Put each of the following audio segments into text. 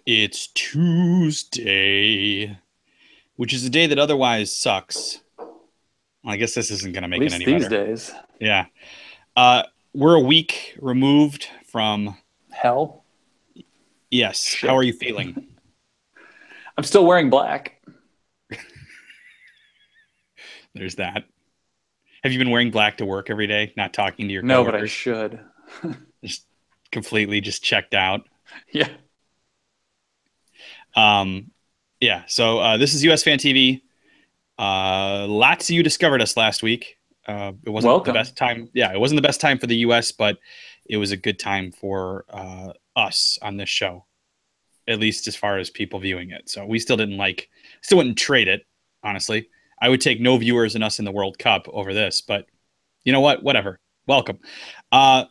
It's Tuesday, which is a day that otherwise sucks. Well, I guess this isn't going to At make it least any these better. days. Yeah. Uh, we're a week removed from. Hell, Yes. How are shit. you feeling? I'm still wearing black. There's that. Have you been wearing black to work every day, not talking to your No, but I coworkers? should. Just completely just checked out. Yeah. Um, yeah. So this is USFanTV. Lots of you discovered us last week. It wasn't the Welcome. best time. Yeah, it wasn't the best time for the US, but it was a good time for us on this show, at least as far as people viewing it. So we still wouldn't trade it, honestly. I would take no viewers and us in the World Cup over this, but you know what? Whatever. Welcome. Uh,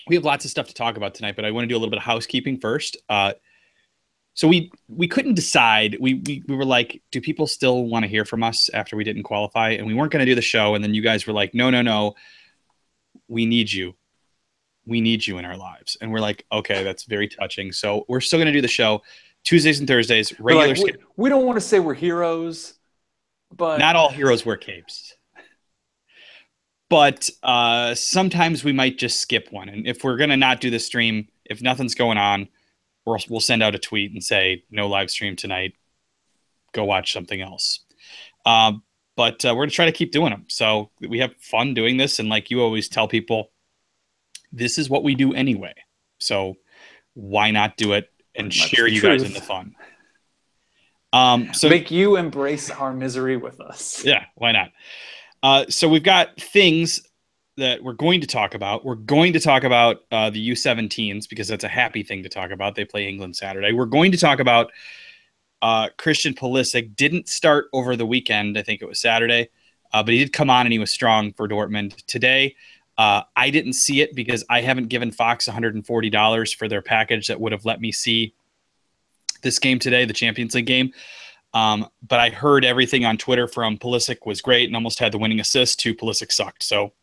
we have lots of stuff to talk about tonight, but I want to do a little bit of housekeeping first. So we couldn't decide. We were like, do people still want to hear from us after we didn't qualify? And we weren't going to do the show. And then you guys were like, no, no, no, we need you. We need you in our lives. And we're like, okay, that's very touching. So we're still going to do the show Tuesdays and Thursdays, We're regular like, schedule. we don't want to say we're heroes, but Not all heroes wear capes, but sometimes we might just skip one. And if we're going to not do the stream, if nothing's going on, we'll send out a tweet and say no live stream tonight. Go watch something else. Um, but we're going to try to keep doing them. So we have fun doing this. And like you always tell people, this is what we do anyway. So why not do it and pretty much share the you guys in the truth. fun? So Make you embrace our misery with us. yeah, why not? So we've got things that we're going to talk about. We're going to talk about the U17s because that's a happy thing to talk about. They play England Saturday. We're going to talk about Christian Pulisic. Didn't start over the weekend. I think it was Saturday, but he did come on and he was strong for Dortmund today. I didn't see it because I haven't given Fox $140 for their package that would have let me see this game today, the Champions League game. But I heard everything on Twitter from Pulisic was great and almost had the winning assist to Pulisic sucked. So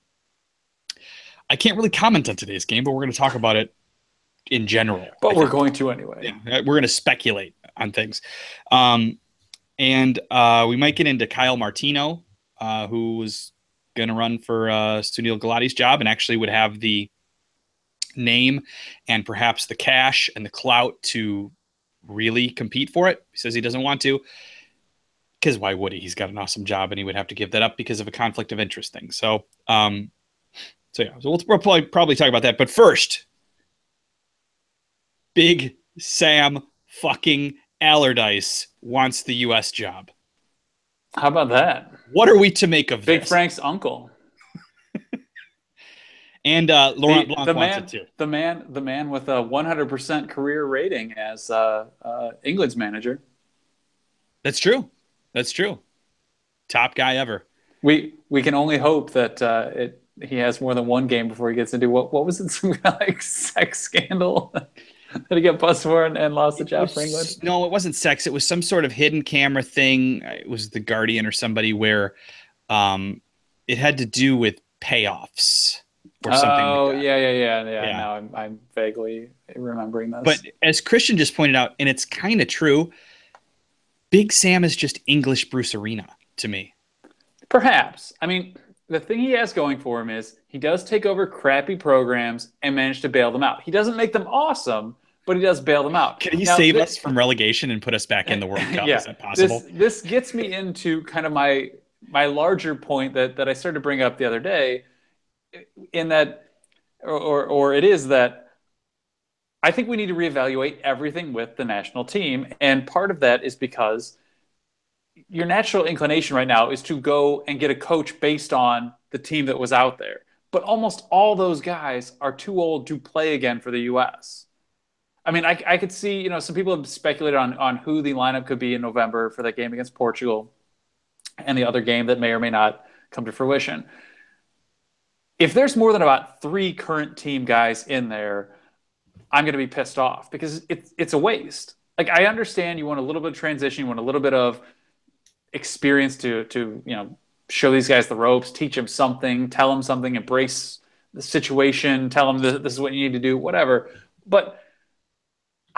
I can't really comment on today's game, but we're going to talk about it in general. But we're going to anyway. Yeah, we're going to speculate on things. And we might get into Kyle Martino, who was going to run for Sunil Gulati's job and actually would have the name and perhaps the cash and the clout to really compete for it. He says he doesn't want to because why would he? He's got an awesome job and he would have to give that up because of a conflict of interest thing. So yeah, so we'll probably talk about that. But first, Big Sam fucking Allardyce wants the U.S. job. How about that? What are we to make of Big this? Frank's uncle. And Laurent Blanc the wants man, it too. the man with a 100% career rating as England's manager. That's true. That's true. Top guy ever. We can only hope that he has more than one game before he gets into what was it, some kind of like sex scandal that he got busted for and lost the job for England? No, it wasn't sex. It was some sort of hidden camera thing. It was The Guardian or somebody where it had to do with payoffs or something Oh, like that. yeah. Now I'm vaguely remembering this. But as Christian just pointed out, and it's kind of true, Big Sam is just English Bruce Arena to me. Perhaps. I mean, the thing he has going for him is he does take over crappy programs and manage to bail them out. He doesn't make them awesome, but he does bail them out. Can he save us from relegation and put us back in the World Cup? Yeah, is that possible? This gets me into kind of my larger point that I started to bring up the other day, in that, or it is that I think we need to reevaluate everything with the national team, and part of that is because your natural inclination right now is to go and get a coach based on the team that was out there. But almost all those guys are too old to play again for the U.S. I mean, I could see, some people have speculated on who the lineup could be in November for that game against Portugal and the other game that may or may not come to fruition. If there's more than about 3 current team guys in there, I'm going to be pissed off because it's a waste. Like, I understand you want a little bit of transition, you want a little bit of experience to show these guys the ropes, teach them something, tell them something, embrace the situation, tell them this is what you need to do, whatever. But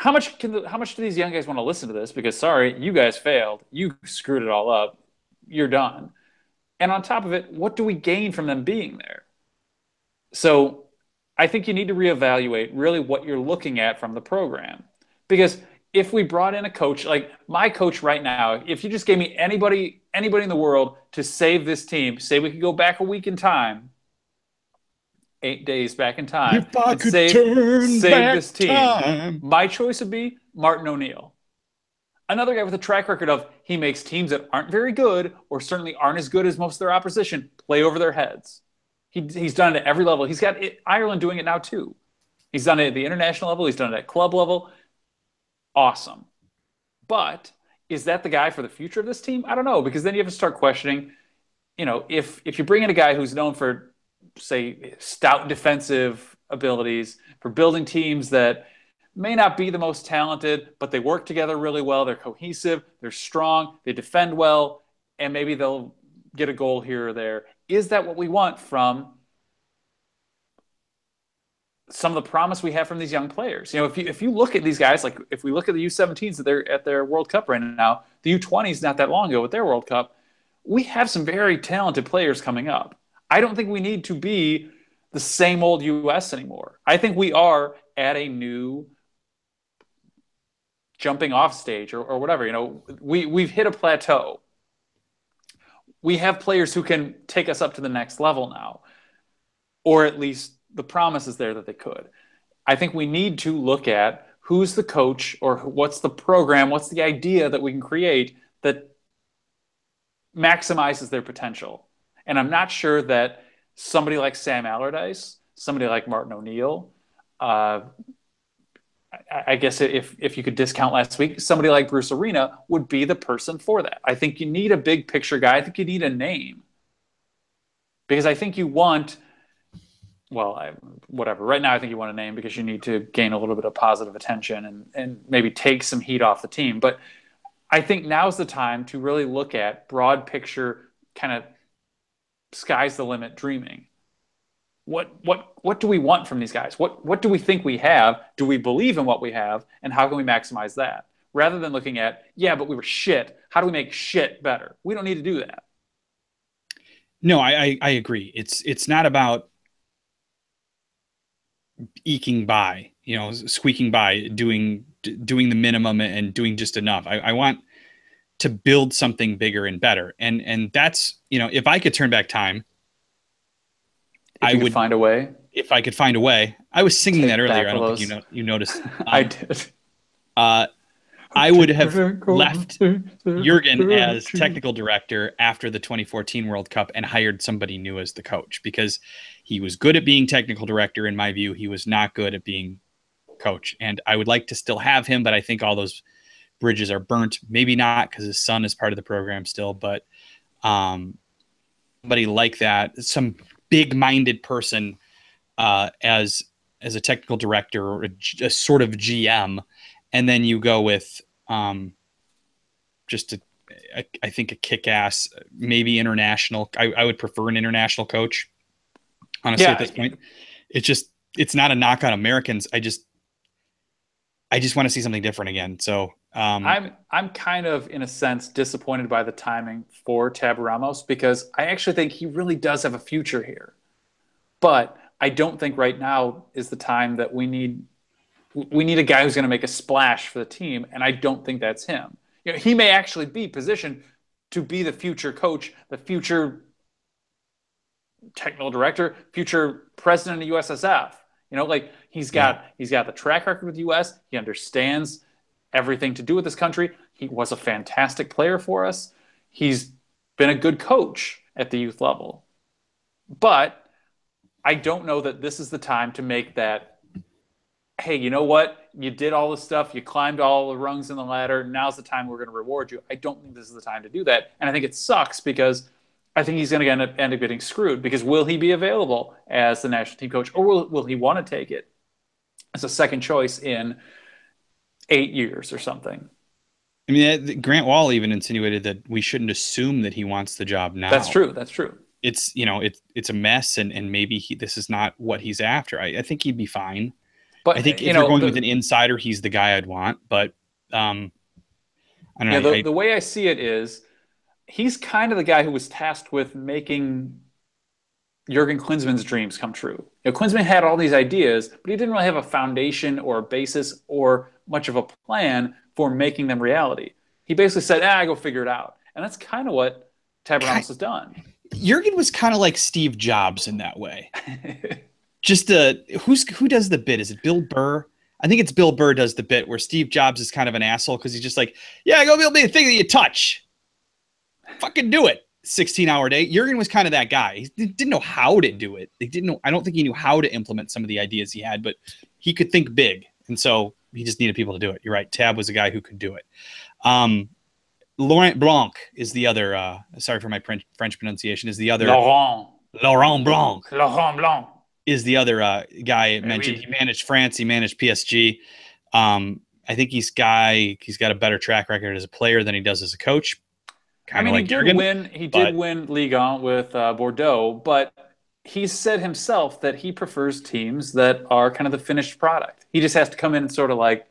how much do these young guys want to listen to this? Because sorry, you guys failed. You screwed it all up. You're done. And on top of it, what do we gain from them being there? So I think you need to reevaluate really what you're looking at from the program. Because if we brought in a coach, like my coach right now, if you just gave me anybody in the world to save this team, say we could go back a week in time, 8 days back in time, If I and could turn save back this team, time. my choice would be Martin O'Neill. Another guy with a track record of he makes teams that aren't very good or certainly aren't as good as most of their opposition play over their heads. He's done it at every level. He's got Ireland doing it now too. He's done it at the international level. He's done it at club level. Awesome. But is that the guy for the future of this team? I don't know, because then you have to start questioning, if you bring in a guy who's known for, say, stout defensive abilities, for building teams that may not be the most talented, but they work together really well. They're cohesive, they're strong, they defend well, and maybe they'll get a goal here or there. Is that what we want from some of the promise we have from these young players? If you look at these guys, like if we look at the U17s at their World Cup right now, the U20s not that long ago with their World Cup, we have some very talented players coming up. I don't think we need to be the same old US anymore. I think we are at a new jumping off stage or whatever. We've hit a plateau. We have players who can take us up to the next level now, or at least the promise is there that they could. I think we need to look at who's the coach or what's the program, what's the idea that we can create that maximizes their potential. And I'm not sure that somebody like Sam Allardyce, somebody like Martin O'Neill, I guess if you could discount last week, somebody like Bruce Arena would be the person for that. I think you need a big picture guy. I think you need a name. Because I think you want, whatever. Right now, I think you want a name because you need to gain a little bit of positive attention and maybe take some heat off the team. But I think now's the time to really look at broad picture, kind of sky's the limit dreaming. What do we want from these guys? What do we think we have? Do we believe in what we have? And how can we maximize that? Rather than looking at, yeah, but we were shit. How do we make shit better? We don't need to do that. No, I agree. It's not about eking by, squeaking by, doing the minimum and doing just enough. I want to build something bigger and better. And that's, if I could turn back time, I would find a way. If I could find a way. I was singing that earlier. I don't think you noticed. I did. I would have left Jurgen as technical director after the 2014 World Cup and hired somebody new as the coach, because he was good at being technical director. In my view, he was not good at being coach. And I would like to still have him, but I think all those bridges are burnt. Maybe not, because his son is part of the program still, but somebody like that, some big-minded person as a technical director or a sort of GM, and then you go with just I think a kick-ass, maybe international. I would prefer an international coach, honestly, at this point. It's not a knock on Americans. I just want to see something different again. So I'm kind of, in a sense, disappointed by the timing for Tab Ramos, because I actually think he really does have a future here. But I don't think right now is the time that we need a guy who's going to make a splash for the team, and I don't think that's him. He may actually be positioned to be the future coach, the future technical director, future president of USSF. He's got the track record with US. He understands everything to do with this country. He was a fantastic player for us. He's been a good coach at the youth level. But I don't know that this is the time to make that, hey, you know what? You did all this stuff. You climbed all the rungs in the ladder. Now's the time we're going to reward you. I don't think this is the time to do that. And I think it sucks, because I think he's going to end up getting screwed, because will he be available as the national team coach, or will he want to take it as a second choice in 8 years or something? I mean, Grant Wall even insinuated that we shouldn't assume that he wants the job now. That's true. It's a mess, and maybe this is not what he's after. I think he'd be fine. I But think you if you're know going with the an insider, he's the guy I'd want. But um, I don't you know. know the way I see it is he's kind of the guy who was tasked with making Jurgen Klinsmann's dreams come true. You know, Klinsmann had all these ideas, but he didn't really have a foundation or a basis or much of a plan for making them reality. He basically said, "Ah, go figure it out," and that's kind of what Tabernanos has done. Jurgen was kind of like Steve Jobs in that way. Just who does the bit? Is it Bill Burr? I think it's Bill Burr does the bit where Steve Jobs is kind of an asshole because he's just like, yeah, go build me a thing that you touch. Fucking do it. 16-hour day. Jurgen was kind of that guy. He didn't know how to do it. They didn't know. I don't think he knew how to implement some of the ideas he had, but he could think big, and so he just needed people to do it. You're right. Tab was a guy who could do it. Um, Laurent Blanc is the other. Sorry for my French pronunciation. Is the other Laurent, Laurent Blanc Laurent Blanc. is the other guy Eh mentioned. He oui. managed France. He managed PSG. I think he's got a better track record as a player than he does as a coach. I Kind of mean, like Jurgen, he did but win Ligue 1 with Bordeaux, but he said himself that he prefers teams that are kind of the finished product. He just has to come in and sort of like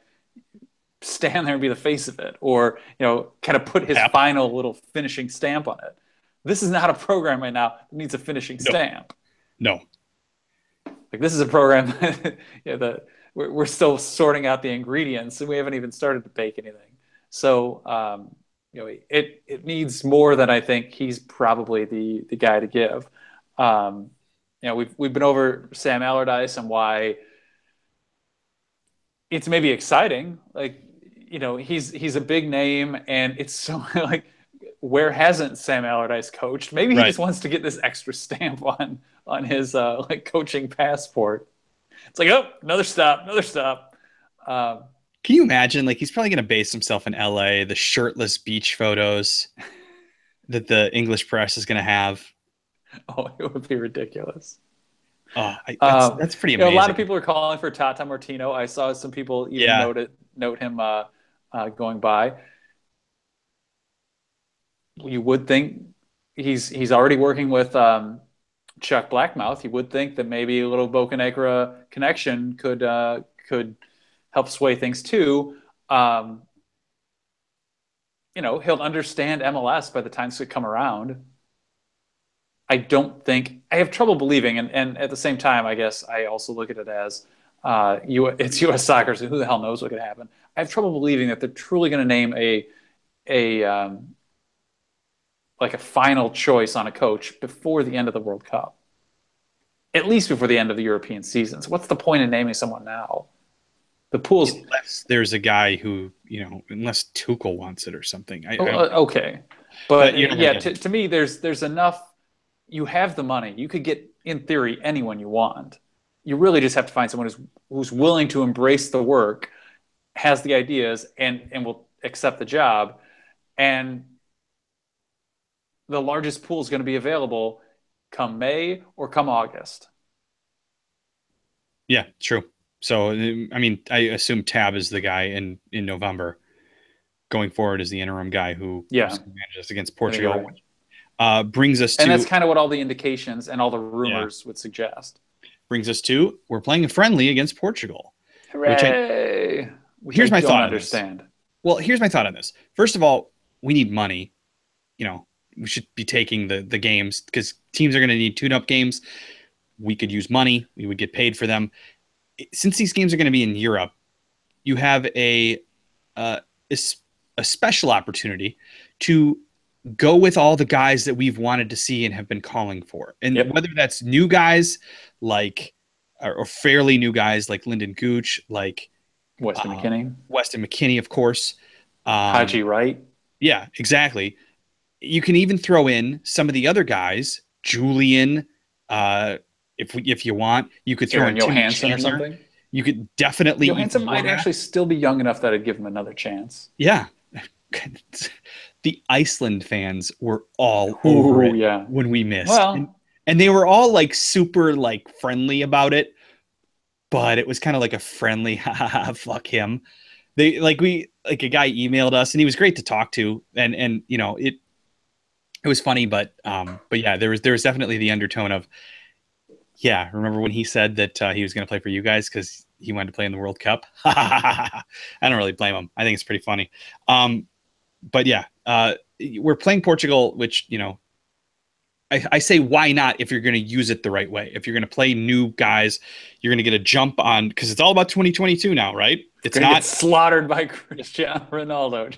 stand there and be the face of it, or kind of put his Pep. final little finishing stamp on it. This is not a program right now that needs a finishing No, stamp. no. Like this is a program that, that we're still sorting out the ingredients, and we haven't even started to bake anything. So it needs more than I think he's probably the guy to give. We've been over Sam Allardyce and why it's maybe exciting. Like he's a big name, and it's so like where hasn't Sam Allardyce coached? Maybe he Right. just wants to get this extra stamp on his like coaching passport. It's like, oh, another stop, another stop. Um, Can you imagine? Like he's probably going to base himself in LA, the shirtless beach photos that the English press is going to have. oh, it would be ridiculous. Oh, that's pretty A lot of amazing. people are calling for Tata Martino. I saw some people even Yeah. note him going by. You would think he's already working with Chuck Blackmouth. You would think that maybe a little Bocanegra connection could help sway things too. Um, he'll understand MLS by the time it's come around. I don't think I have trouble believing, and at the same time, I guess I also look at it as it's U.S. soccer, so who the hell knows what could happen. I have trouble believing that they're truly going to name a like a final choice on a coach before the end of the World Cup, at least before the end of the European seasons. What's the point in naming someone now? The pool's Unless there's a guy who, unless Tuchel wants it or something. okay, but But you're not going yeah, to get him. to me, there's enough. You have the money. You could get, in theory, anyone you want. You really just have to find someone who's willing to embrace the work, has the ideas, and will accept the job. And the largest pool is going to be available come May or come August. Yeah, true. So, I mean, I assume Tab is the guy in November going forward as the interim guy who's Yeah, going to manage us against going to Portugal, go. which brings us And that's to kind of what all the indications and all the yeah, rumors would suggest. we're playing a friendly against Portugal, which Hooray! Which I here's my don't thought on this. understand. Well, here's my thought on this. First of all, we need money. We should be taking the games because teams are going to need tune-up games. We could use money. We would get paid for them. Since these games are going to be in Europe, you have uh, a special opportunity to go with all the guys that we've wanted to see and have been calling for. And Yep. whether that's new guys like or fairly new guys like Lyndon Gooch, like Weston McKinney, Weston McKinney, of course. Haji Wright, Yeah, exactly. You can even throw in some of the other guys, Julian, if you want. You could throw Aaron in Timmy Johansson or Chandler. something. You could definitely eat Johansson might Jorah. actually still be young enough that I'd give him another chance. Yeah. The Iceland fans were all over Ooh, it yeah. when we missed. Well, And they were all like super like friendly about it, but it was kind of like a friendly fuck him. They like a guy emailed us and he was great to talk to and it was funny, but yeah, there was definitely the undertone of yeah, remember when he said that he was going to play for you guys because he wanted to play in the World Cup. I don't really blame him. I think it's pretty funny. But yeah, we're playing Portugal, which, I say why not if you're going to use it the right way. If you're going to play new guys, you're going to get a jump on, because it's all about 2022 now, right? It's Gonna get not slaughtered by Cristiano Ronaldo.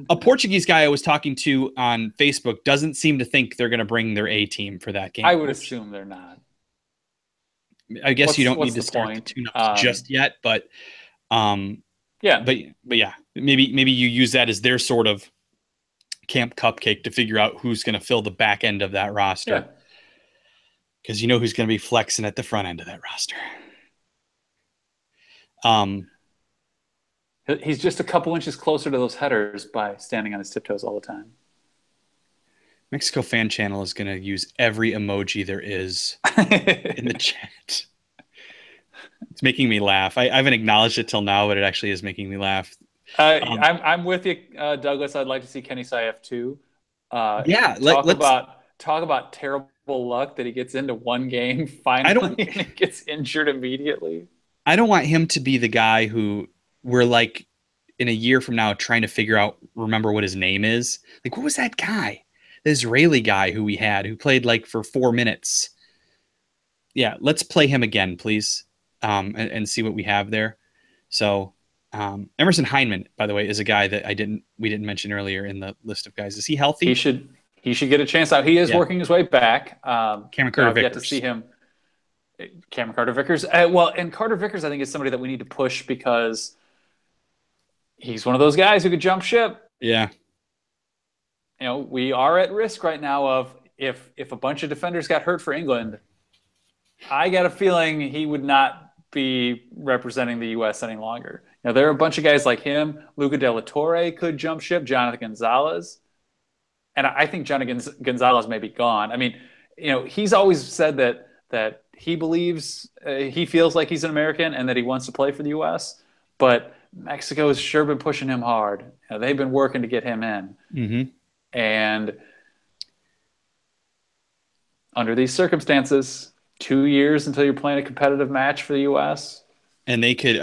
a Portuguese guy I was talking to on Facebook doesn't seem to think they're going to bring their A team for that game. I would assume they're not. I guess you don't What's need to the start the point? tune-ups just yet, but Yeah, but yeah, maybe you use that as their sort of camp cupcake to figure out who's going to fill the back end of that roster. Because you know who's going to be flexing at the front end of that roster. He's just a couple inches closer to those headers by standing on his tiptoes all the time. Mexico Fan Channel is going to use every emoji there is in the chat. It's making me laugh. I haven't acknowledged it till now, but it actually is making me laugh. I'm with you, Douglas. I'd like to see Kenny Saif too. Yeah, talk about terrible luck that he gets into one game finally and he gets injured immediately. I don't want him to be the guy who we're like in a year from now trying to remember what his name is. Like, what was that guy? The Israeli guy who we had who played like for 4 minutes. Yeah, let's play him again, please, and see what we have there. So Emerson Heineman, by the way, is a guy that we didn't mention earlier in the list of guys. Is he healthy? He should get a chance out. He is working his way back. Cameron Carter-Vickers. I've yet to see him. Cameron Carter-Vickers. And Carter-Vickers, I think, is somebody that we need to push because he's one of those guys who could jump ship. Yeah. We are at risk right now of if a bunch of defenders got hurt for England, I got a feeling he would not be representing the U.S. any longer. There are a bunch of guys like him. Luca De La Torre could jump ship. Jonathan Gonzalez. And I think Jonathan Gonzalez may be gone. I mean, he's always said that he believes, he feels like he's an American and that he wants to play for the U.S., but Mexico has sure been pushing him hard. They've been working to get him in. Mm-hmm. And under these circumstances, 2 years until you're playing a competitive match for the U.S. And they could,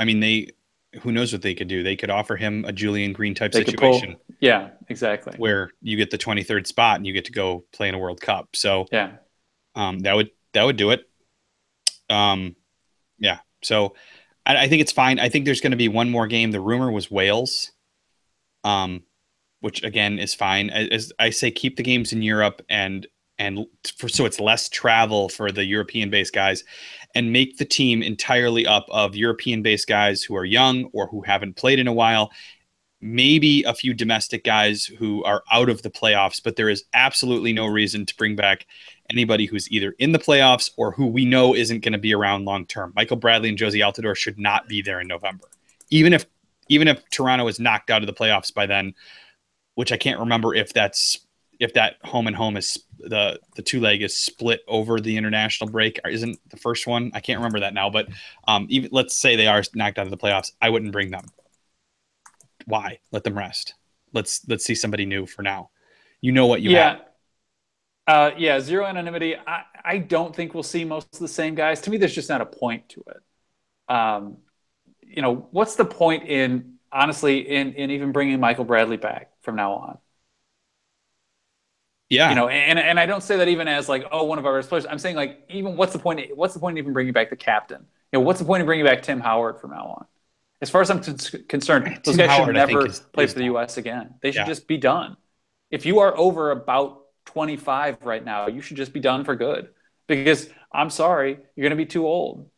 who knows what they could do? They could offer him a Julian Green type situation. Yeah, exactly. Where you get the 23rd spot and you get to go play in a World Cup. So yeah, that would do it. Yeah. So I think it's fine. I think there's going to be one more game. The rumor was Wales, which again is fine. As I say, keep the games in Europe so it's less travel for the European-based guys, and make the team entirely up of European-based guys who are young or who haven't played in a while. Maybe a few domestic guys who are out of the playoffs, but there is absolutely no reason to bring back anybody who's either in the playoffs or who we know isn't going to be around long term. Michael Bradley and Josie Altidore should not be there in November, even if Toronto is knocked out of the playoffs by then, which I can't remember if that home and home is the two leg is split over the international break. Isn't the first one? I can't remember that now, but even let's say they are knocked out of the playoffs, I wouldn't bring them. Why? Let them rest. Let's see somebody new for now. You know what you have. Zero anonymity. I don't think we'll see most of the same guys. To me, there's just not a point to it. What's the point in even bringing Michael Bradley back from now on? Yeah. And I don't say that even as like, one of our best players. I'm saying like, even what's the point? What's the point in even bringing back the captain? What's the point in bringing back Tim Howard from now on? As far as I'm concerned, those guys should never play for the U.S. again. They should just be done. If you are over about 25 right now, you should just be done for good. Because I'm sorry, you're going to be too old.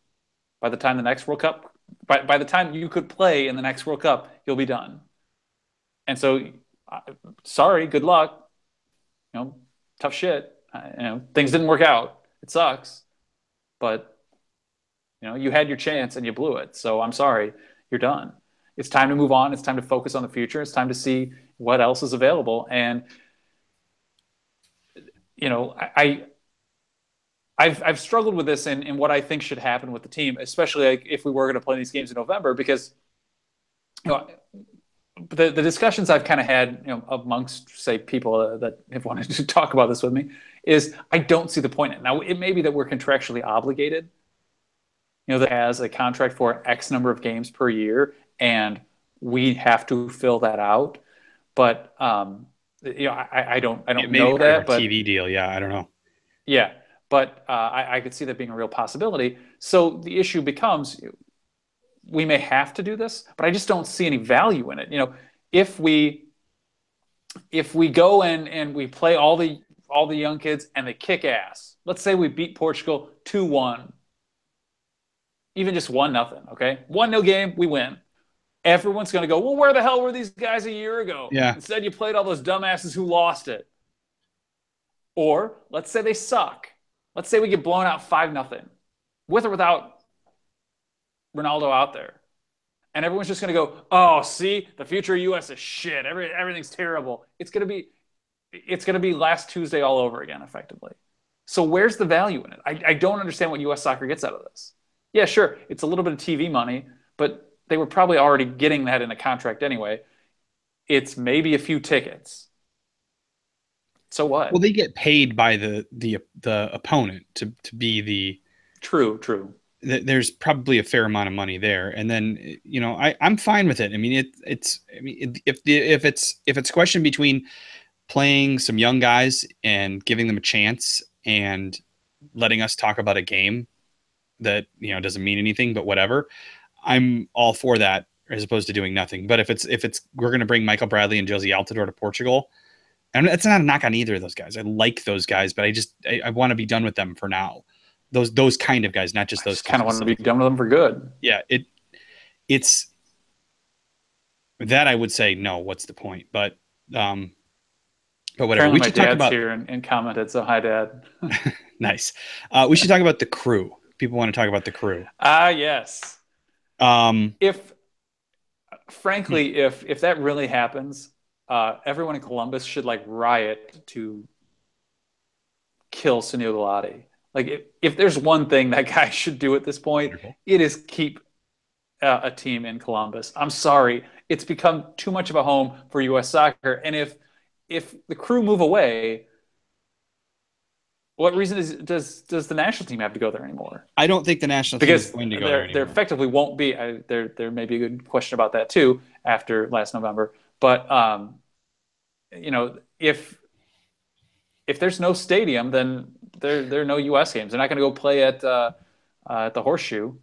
By the time the next World Cup, by the time you could play in the next World Cup, you'll be done. And so, sorry, good luck. Tough shit. Things didn't work out. It sucks. But, you had your chance and you blew it. So I'm sorry. You're done. It's time to move on. It's time to focus on the future. It's time to see what else is available. And, I've struggled with this in what I think should happen with the team, especially like if we were going to play these games in November, because, the discussions I've kind of had, amongst, say, people that have wanted to talk about this with me is I don't see the point in it. Now, it may be that we're contractually obligated that has a contract for X number of games per year, and we have to fill that out. But I Yeah, don't maybe know part of our that, but TV deal. Yeah, I don't know. yeah, but I could see that being a real possibility. So the issue becomes we may have to do this, but I just don't see any value in it. If we go and we play all the young kids and they kick ass. Let's say we beat Portugal 2-1, even just 1-0, okay? 1-0 game, we win. Everyone's going to go, well, where the hell were these guys a year ago? Yeah, Instead, you played all those dumbasses who lost it. Or let's say they suck. Let's say we get blown out 5-0, with or without Ronaldo out there. And everyone's just going to go, oh, see, the future US is shit. Everything's terrible. It's going to be last Tuesday all over again, effectively. So where's the value in it? I don't understand what US soccer gets out of this. Yeah, sure, it's a little bit of TV money, but they were probably already getting that in a contract anyway. It's maybe a few tickets. So well, what? they get paid by the opponent to be True, true. there's probably a fair amount of money there, and then I'm fine with it. I mean, it's I mean, if it's a question between playing some young guys and giving them a chance and letting us talk about a game that doesn't mean anything, but whatever, I'm all for that as opposed to doing nothing. But if it's we're going to bring Michael Bradley and Josie Altidore to Portugal, and it's not a knock on either of those guys. I like those guys, but I want to be done with them for now. Those kind of guys, not just I those just two kind of want to be specific. done with them for good. Yeah, it's that I would say no. What's the point? Um, but whatever. Apparently, We my should talk dad's about here and commented. So, hi, Dad. nice. We should talk about the crew. People want to talk about the crew. Ah, yes. Um, If frankly, if that really happens, everyone in Columbus should like riot to kill Sunil Gulati. Like if there's one thing that guy should do at this point, wonderful. it is keep a team in Columbus. I'm sorry, it's become too much of a home for U.S. soccer, and if the crew move away, what reason does the national team have to go there anymore? I don't think the national team is Because going to go there there anymore. effectively won't be. There may be a good question about that too after last November. But if there's no stadium, then there are no U.S. games. They're not going to go play at the Horseshoe.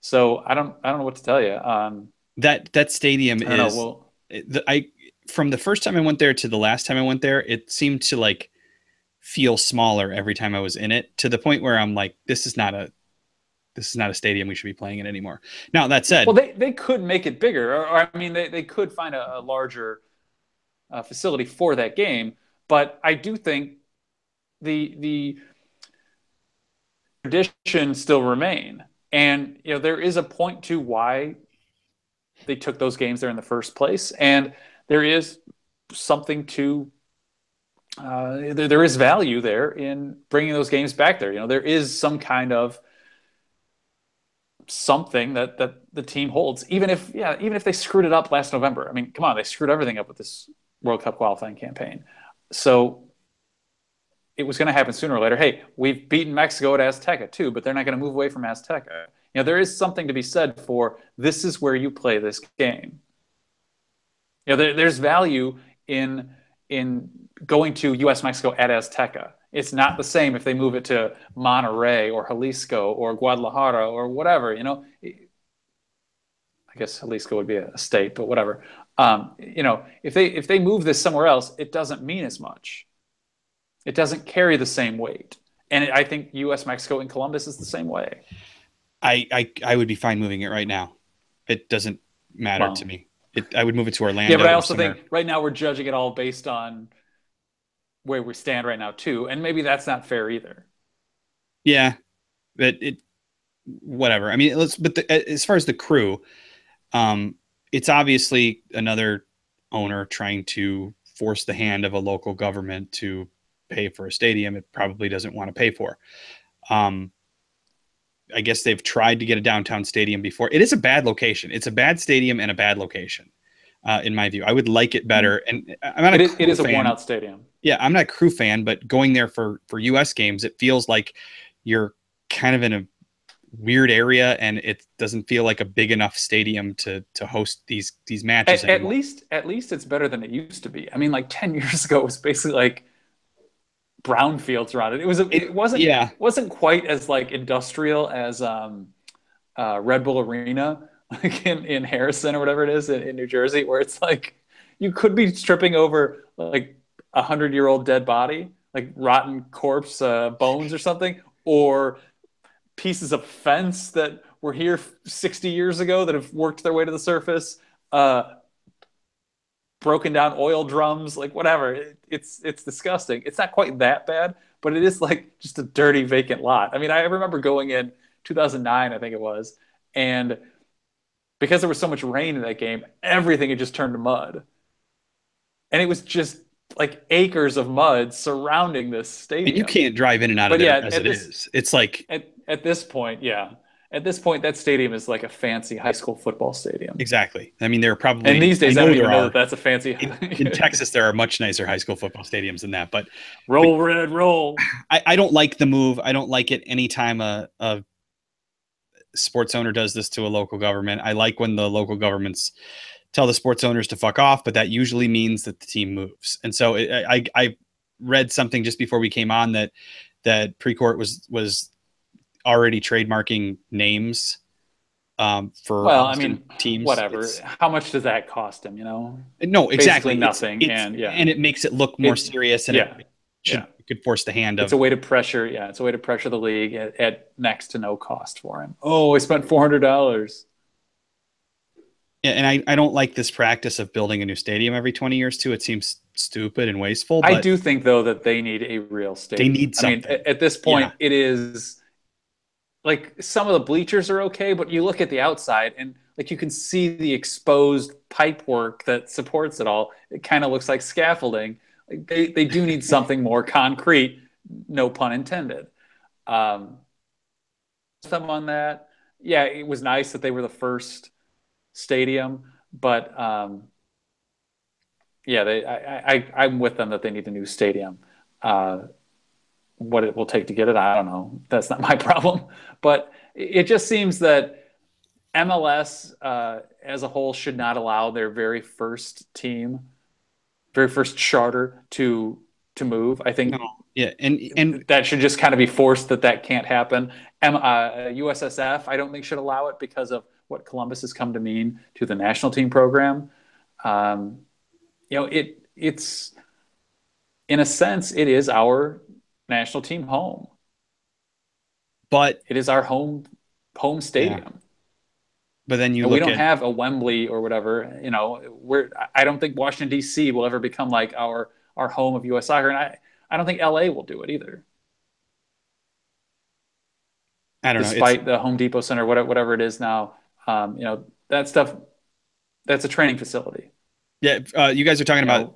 So I don't know what to tell you. That stadium I don't know. is Well, I from the first time I went there to the last time I went there, it seemed to like feel smaller every time I was in it, to the point where I'm like, this is not a stadium we should be playing in anymore. Now that well, said, they could make it bigger, or I mean, they could find a larger facility for that game. But I do think the traditions still remain, and there is a point to why they took those games there in the first place, and there is something to there is value there in bringing those games back there. There is some kind of something that the team holds, even if they screwed it up last November. I mean, come on, they screwed everything up with this World Cup qualifying campaign. So it was going to happen sooner or later. Hey, we've beaten Mexico at Azteca too, but they're not going to move away from Azteca. There is something to be said for this is where you play this game. There's value in going to U.S. Mexico at Azteca. It's not the same if they move it to Monterrey or Jalisco or Guadalajara or whatever. I guess Jalisco would be a state, but whatever. If they move this somewhere else, it doesn't mean as much. It doesn't carry the same weight. And I think U.S. Mexico and Columbus is the same way. I would be fine moving it right now. It doesn't matter to Well, me. I would move it to yeah, but Orlando I or also think somewhere. right now we're judging it all based on where we stand right now too, and maybe that's not fair either. Yeah, but whatever. I mean, as far as the crew, um, it's obviously another owner trying to force the hand of a local government to pay for a stadium it probably doesn't want to pay for. Um, I guess they've tried to get a downtown stadium before. It is a bad location. It's a bad stadium and a bad location, in my view. I would like it better. And I'm not a It crew is a worn fan. out stadium. Yeah, I'm not a crew fan, but going there for U.S. games, it feels like you're kind of in weird area, and it doesn't feel like a big enough stadium to host these matches At anymore. least it's better than it used to be. I mean, like 10 years ago, it was basically like brownfields around it. It It yeah, wasn't quite as like industrial as Red Bull Arena, like in Harrison or whatever it is in New Jersey, where it's like you could be tripping over like 100-year-old dead body, like rotten corpse bones or something, or pieces of fence that were here 60 years ago that have worked their way to the surface. Broken down oil drums, like whatever. It's disgusting. It's not quite that bad, but it is like just a dirty vacant lot. I mean, I remember going in 2009, I think it was, and because there was so much rain in that game, everything had just turned to mud, and it was just like acres of mud surrounding this and you stadium. can't drive in and out of But there yeah, as it is. It's like at this point, yeah, at this point, that stadium is like a fancy high school football stadium. exactly. I mean, there are And probably these I days, I know don't there even know are that that's a fancy. in Texas there are much nicer high school football stadiums than that, but Roll red, roll. I don't like the move. I don't like it anytime a sports owner does this to a local government. I like when the local governments tell the sports owners to fuck off, but that usually means that the team moves. And so I read something just before we came on that Precourt was already trademarking names for Well, I Austin mean, teams. whatever. It's How much does that cost him? no, Basically exactly. nothing. And yeah, And it makes it look more it, serious, and yeah, it yeah. should it could force the hand It's of. a way to pressure. Yeah, it's a way to pressure the league at next to no cost for him. Oh, I spent $400. Yeah, and I don't like this practice of building a new stadium every 20 years too. It seems stupid and wasteful, I but do think though that they need a real they stadium. need I mean, something. at this Yeah. point, it is like some of the bleachers are okay, but you look at the outside and like you can see the exposed pipe work that supports it all. It kind of looks like scaffolding. Like they do need something more concrete, no pun intended. Um, them on that. Yeah, it was nice that they were the first stadium, but yeah, I'm with them that they need a new stadium. Uh, what it will take to get it, I don't know. That's not my problem. But it just seems that MLS as a whole should not allow their very first team, very first charter to move. I No. think Yeah, and that should just kind of be forced that can't happen. USSF, I don't think should allow it because of what Columbus has come to mean to the national team program. Um, it's in a sense, it is our national team home. but It is our home yeah, stadium. but then you And we look don't at have a Wembley or whatever. I don't think Washington D.C. will ever become like our home of U.S. soccer, and I don't think L.A. will do it either. I don't know. It's Despite the Home Depot Center, whatever it is now, that stuff. That's a training facility. yeah. You guys are talking You about know,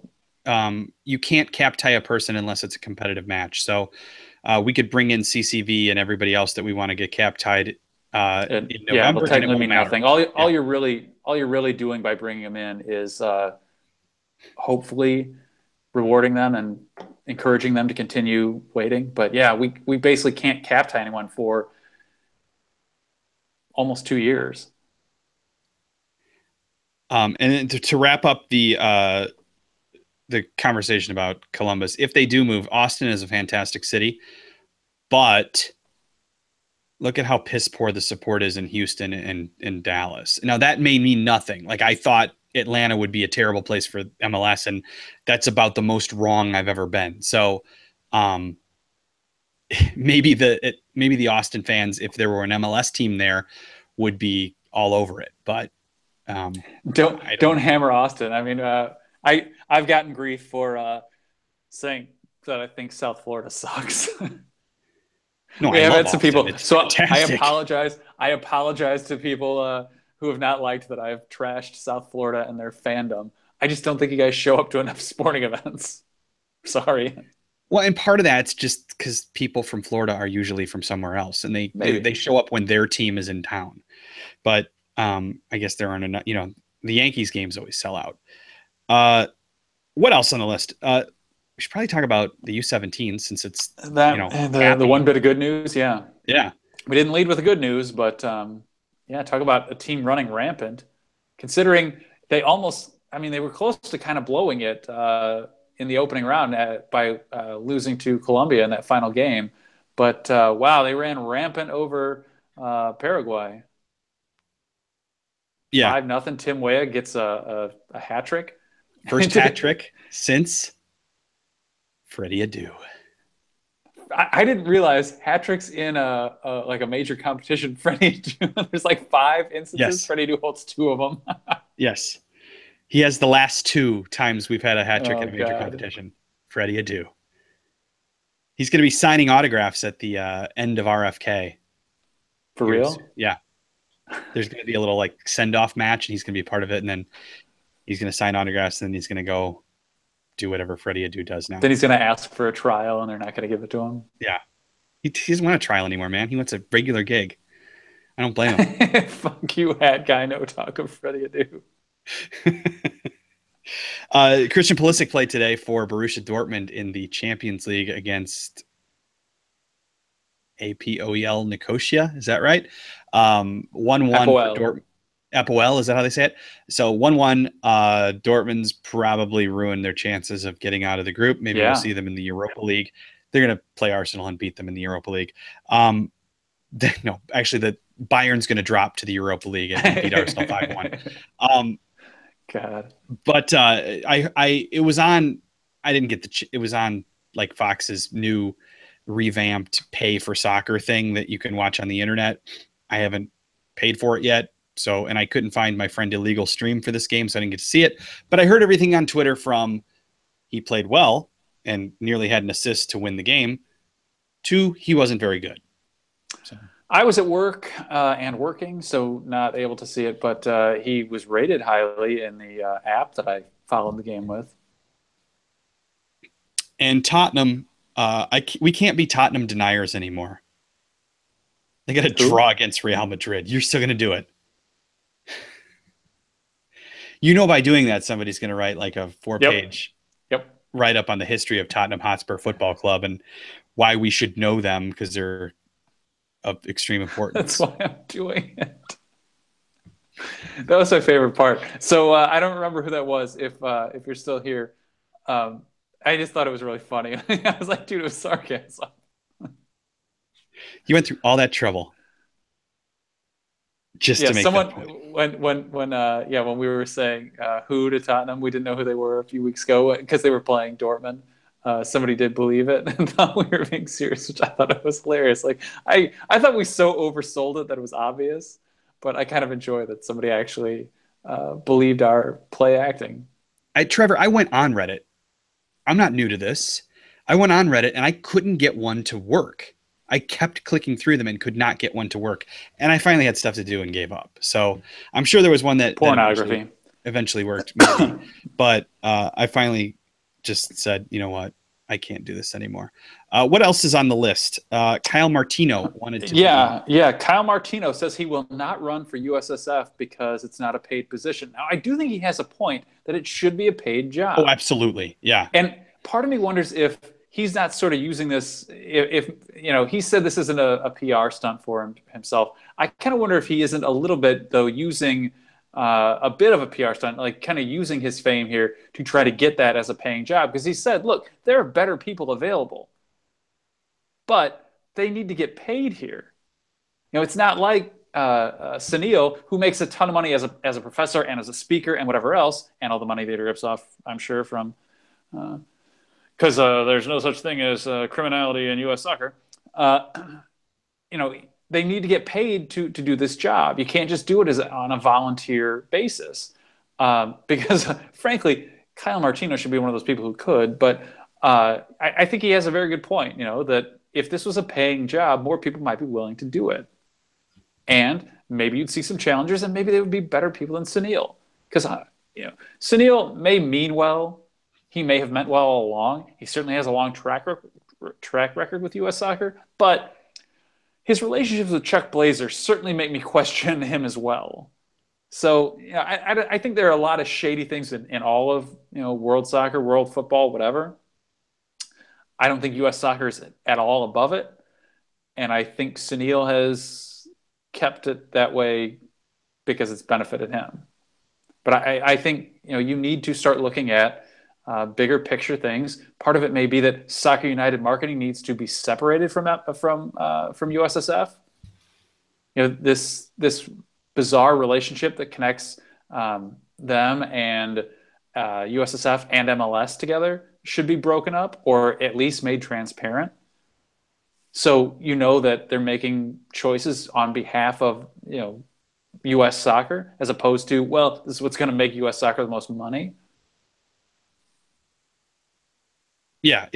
you can't cap tie a person unless it's a competitive match. So we could bring in CCV and everybody else that we want to get cap tied and in yeah, it'll November, and it technically won't mean matter. nothing. Yeah, All you're really doing by bringing them in is hopefully rewarding them and encouraging them to continue waiting. But yeah, we basically can't cap tie anyone for almost 2 years. and then to wrap up the conversation about Columbus, if they do move, Austin is a fantastic city, but look at how piss poor the support is in Houston and Dallas. Now that may mean nothing. Like I thought Atlanta would be a terrible place for MLS, and that's about the most wrong I've ever been. So um, maybe the Austin fans, if there were an MLS team there, would be all over it. But I don't Don't know. hammer Austin. I mean, I've gotten grief for saying that I think South Florida sucks. No, We I have love had some Austin. people. It's So I fantastic. apologize. I apologize to people who have not liked that I've trashed South Florida and their fandom. I just don't think you guys show up to enough sporting events. Sorry. Well, and part of that's just because people from Florida are usually from somewhere else, and they Maybe. show up when their team is in town. But I guess there aren't enough. The Yankees games always sell out. Uh, what else on the list? We should probably talk about the U17 since it's That the one happy. bit of good news, yeah. Yeah. we didn't lead with the good news, but yeah, talk about a team running rampant. Considering they almost, I mean, they were close to kind of blowing it in the opening round by losing to Colombia in that final game. But wow, they ran rampant over Paraguay. Yeah, 5-0. Tim Weah gets a hat trick. first hat trick since Freddie Adu. I didn't realize hat tricks in a like a major competition. Freddie, there's like 5 instances. Yes, Freddie holds 2 of them. yes. He has the last 2 times we've had a hat trick Oh in a major God, competition. Freddie Adu. He's going to be signing autographs at the end of RFK. for real? Yeah, there's going to be a little like send off match, and he's going to be a part of it. And then he's going to sign autographs, and then he's going to go do whatever Freddie Adu does now. Then he's going to ask for a trial, and they're not going to give it to him. Yeah, he doesn't want a trial anymore, man. He wants a regular gig. I don't blame him. Fuck you, hat guy. No talk of Freddie Adu. Christian Pulisic played today for Borussia Dortmund in the Champions League against APOEL Nicosia. Is that right? 1-1 for Dortmund. Apoel, is that how they say it? So 1-1. Dortmund's probably ruined their chances of getting out of the group. Maybe we'll see them in the Europa League. They're going to play Arsenal and beat them in the Europa League. No, actually, the Bayern's going to drop to the Europa League and beat Arsenal 5-1. God. But it was on. I didn't get it was on like Fox's new revamped pay for soccer thing that you can watch on the internet. I haven't paid for it yet. So, and I couldn't find my friend illegal stream for this game, so I didn't get to see it. But I heard everything on Twitter from he played well and nearly had an assist to win the game, to he wasn't very good. So. I was at work and working, so not able to see it, but he was rated highly in the app that I followed the game with. And Tottenham, we can't be Tottenham deniers anymore. They got a draw against Real Madrid. You're still going to do it. You know, by doing that, somebody's going to write like a 4-page write up on the history of Tottenham Hotspur Football Club and why we should know them because they're of extreme importance. That's why I'm doing it. That was my favorite part. So I don't remember who that was. If you're still here, I just thought it was really funny. I was like, dude, it was sarcasm. You went through all that trouble just to make someone that point. When we were saying who to Tottenham, we didn't know who they were a few weeks ago because they were playing Dortmund. Somebody did believe it and thought we were being serious, which I thought it was hilarious. Like I thought we so oversold it that it was obvious, but I kind of enjoy that somebody actually believed our play acting. Trevor, I went on Reddit. I'm not new to this. I went on Reddit and I couldn't get one to work. I kept clicking through them and could not get one to work. And I finally had stuff to do and gave up. So I'm sure there was one that pornography eventually worked. Maybe. But I finally just said, you know what? I can't do this anymore. What else is on the list? Kyle Martino wanted to. Yeah. Kyle Martino says he will not run for USSF because it's not a paid position. Now, I do think he has a point that it should be a paid job. Oh, absolutely. Yeah. And part of me wonders if he's not sort of using this, if you know, he said this isn't a PR stunt for himself. I kind of wonder if he isn't a little bit, though, using a bit of a PR stunt, like kind of using his fame here to try to get that as a paying job. Because he said, look, there are better people available, but they need to get paid here. You know, it's not like Sunil, who makes a ton of money as a professor and as a speaker and whatever else, and all the money that he rips off, I'm sure, from because there's no such thing as criminality in U.S. soccer. You know, they need to get paid to do this job. You can't just do it on a volunteer basis. Because, frankly, Kyle Martino should be one of those people who could. But I think he has a very good point, you know, that if this was a paying job, more people might be willing to do it. And maybe you'd see some challengers, and maybe they would be better people than Sunil. Because, you know, Sunil may mean well. He may have meant well all along. He certainly has a long track record with U.S. soccer. But his relationships with Chuck Blazer certainly make me question him as well. So yeah, I think there are a lot of shady things in all of world soccer, world football, whatever. I don't think U.S. soccer is at all above it. and I think Sunil has kept it that way because it's benefited him. But I think you need to start looking at bigger picture things. Part of it may be that Soccer United marketing needs to be separated from USSF. This bizarre relationship that connects them and USSF and MLS together should be broken up or at least made transparent. So that they're making choices on behalf of U.S. soccer as opposed to, well, this is what's going to make U.S. soccer the most money. Yeah,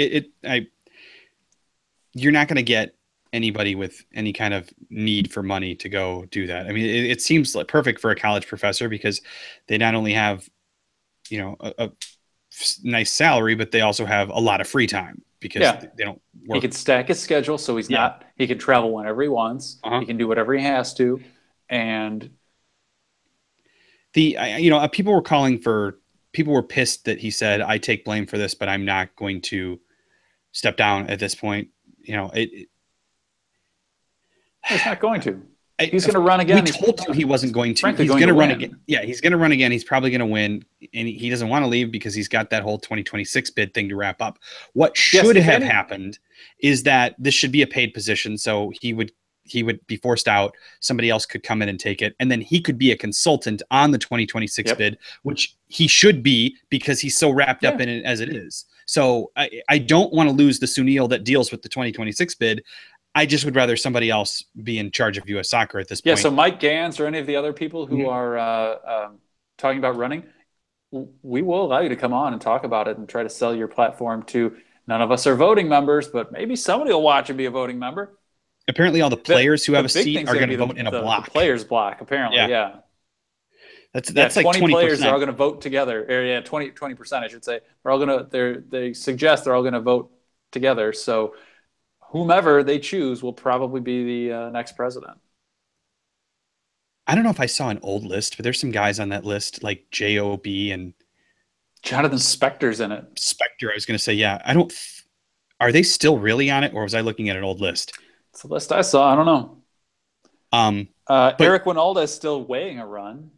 you're not going to get anybody with any kind of need for money to go do that. I mean, it seems like perfect for a college professor because they not only have, a nice salary, but they also have a lot of free time because they don't work. He can stack his schedule so he can travel whenever he wants. He can do whatever he has to. And people were pissed that he said, I take blame for this, but I'm not going to step down at this point. He's not going to. He's going to run again. We told you he wasn't going to. He's going to run again. Yeah, he's going to run again. He's probably going to win. And he doesn't want to leave because he's got that whole 2026 bid thing to wrap up. What should have happened is that this should be a paid position. So he would be forced out. Somebody else could come in and take it. And then he could be a consultant on the 2026 bid, which he should be because he's so wrapped up in it as it is. So I don't want to lose the Sunil that deals with the 2026 bid. I just would rather somebody else be in charge of U.S. soccer at this point. Yeah, so Mike Gans or any of the other people who are talking about running, we will allow you to come on and talk about it and try to sell your platform to none of us are voting members, but maybe somebody will watch and be a voting member. Apparently all the players who have a seat are going to vote in a block. The players block, apparently, yeah. That's like 20 20%. Players are all going to vote together. Or 20%, I should say. They're all going to. They suggest they're all going to vote together. So whomever they choose will probably be the next president. I don't know if I saw an old list, but there's some guys on that list like JOB and Jonathan Spector's in it. Spector, I was going to say, yeah. Are they still really on it, or was I looking at an old list? It's the list I saw. I don't know. But Eric Winalda is still weighing a run.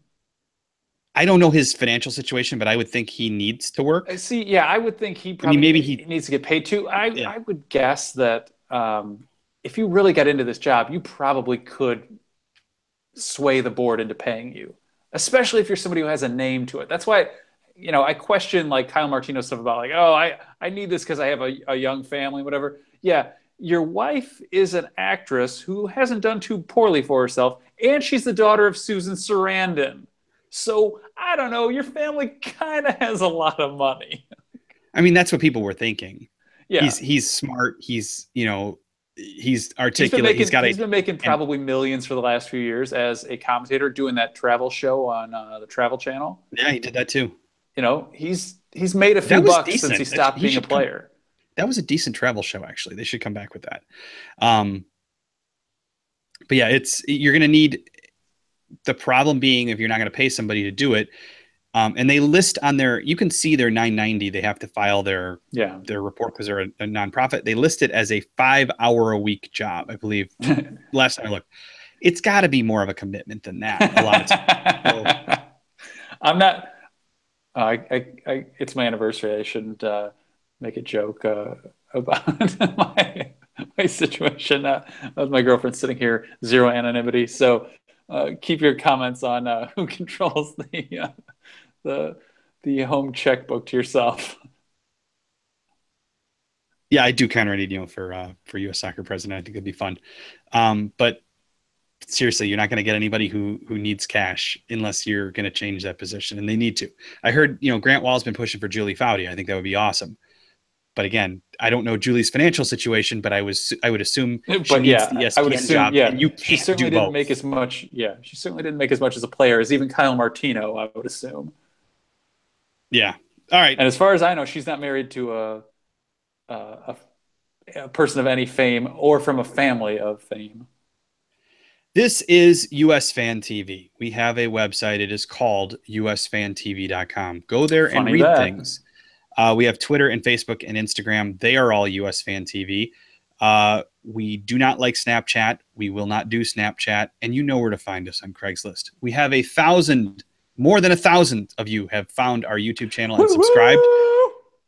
I don't know his financial situation, but I would think he needs to work. See, yeah, I would think he probably he needs to get paid too. I would guess that if you really got into this job, you probably could sway the board into paying you, especially if you're somebody who has a name to it. That's why, I question like Kyle Martino stuff about like, oh, I need this because I have a young family, whatever. Yeah, your wife is an actress who hasn't done too poorly for herself, and she's the daughter of Susan Sarandon. So I don't know. Your family kind of has a lot of money. I mean, that's what people were thinking. Yeah, he's smart. He's he's articulate. He's been making probably millions for the last few years as a commentator doing that travel show on the Travel Channel. Yeah, he did that too. He's made a few bucks since he stopped being a player. That was a decent travel show, actually. They should come back with that. But yeah, you're going to need. The problem being if you're not going to pay somebody to do it, and they list on you can see their 990. They have to file their report because they're a nonprofit. They list it as a 5-hour-a-week job, I believe. Last time I looked, it's got to be more of a commitment than that. A lot of times. I'm not. It's my anniversary. I shouldn't make a joke about my situation with my girlfriend sitting here. Zero anonymity. So. Keep your comments on who controls the home checkbook to yourself. Yeah, I do kind of need for U.S. soccer president. I think it'd be fun. But seriously, you're not going to get anybody who needs cash unless you're going to change that position, and they need to. I heard Grant Wall's been pushing for Julie Foudy. I think that would be awesome. But again, I don't know Julie's financial situation, but I would assume she needs the ESPN job. Yeah, and you can't she certainly do didn't both. make as much. Yeah, she certainly didn't make as much as a player as even Kyle Martino, I would assume. Yeah. All right. And as far as I know, she's not married to a person of any fame or from a family of fame. This is USFanTV. We have a website. It is called USFanTV.com. Go there and read things. We have Twitter and Facebook and Instagram. They are all USFanTV. We do not like Snapchat. We will not do Snapchat. And you know where to find us on Craigslist. We have more than 1,000 of you have found our YouTube channel and subscribed.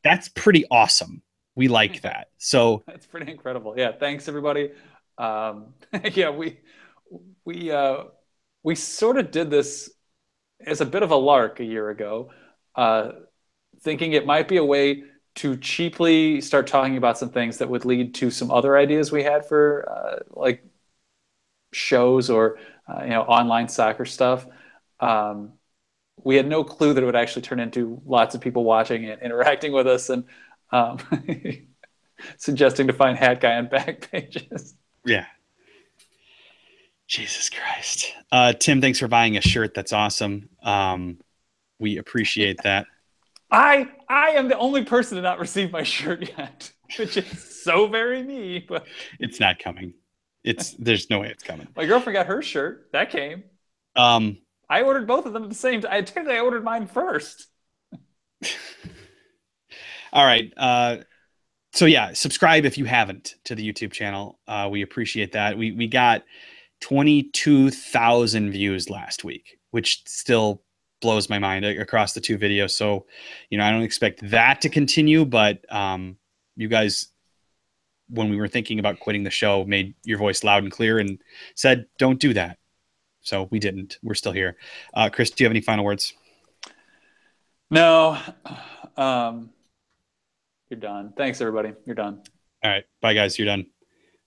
That's pretty awesome. We like that. So that's pretty incredible. Yeah, thanks everybody. Yeah, we we sort of did this as a bit of a lark a year ago, thinking it might be a way to cheaply start talking about some things that would lead to some other ideas we had for like shows or online soccer stuff. Um, we had no clue that it would actually turn into lots of people watching and interacting with us and um, suggesting to find hat guy on back pages. yeah. Jesus Christ. Tim, thanks for buying a shirt. That's awesome. We appreciate that. I am the only person to not receive my shirt yet, which is so very me. But it's not coming. There's no way it's coming. My girlfriend got her shirt. That came. I ordered both of them at the same time. Technically, I ordered mine first. All right. So yeah, subscribe if you haven't to the YouTube channel. We appreciate that. We got 22,000 views last week, which still blows my mind across the two videos. So, I don't expect that to continue, but you guys, when we were thinking about quitting the show, made your voice loud and clear and said, don't do that. So we didn't. We're still here. Chris, do you have any final words? No. You're done. Thanks, everybody. You're done. All right. Bye, guys. You're done.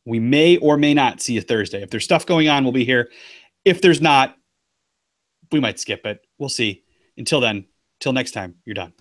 We may or may not see you Thursday. If there's stuff going on, we'll be here. If there's not, we might skip it. We'll see. Until then, till next time, you're done.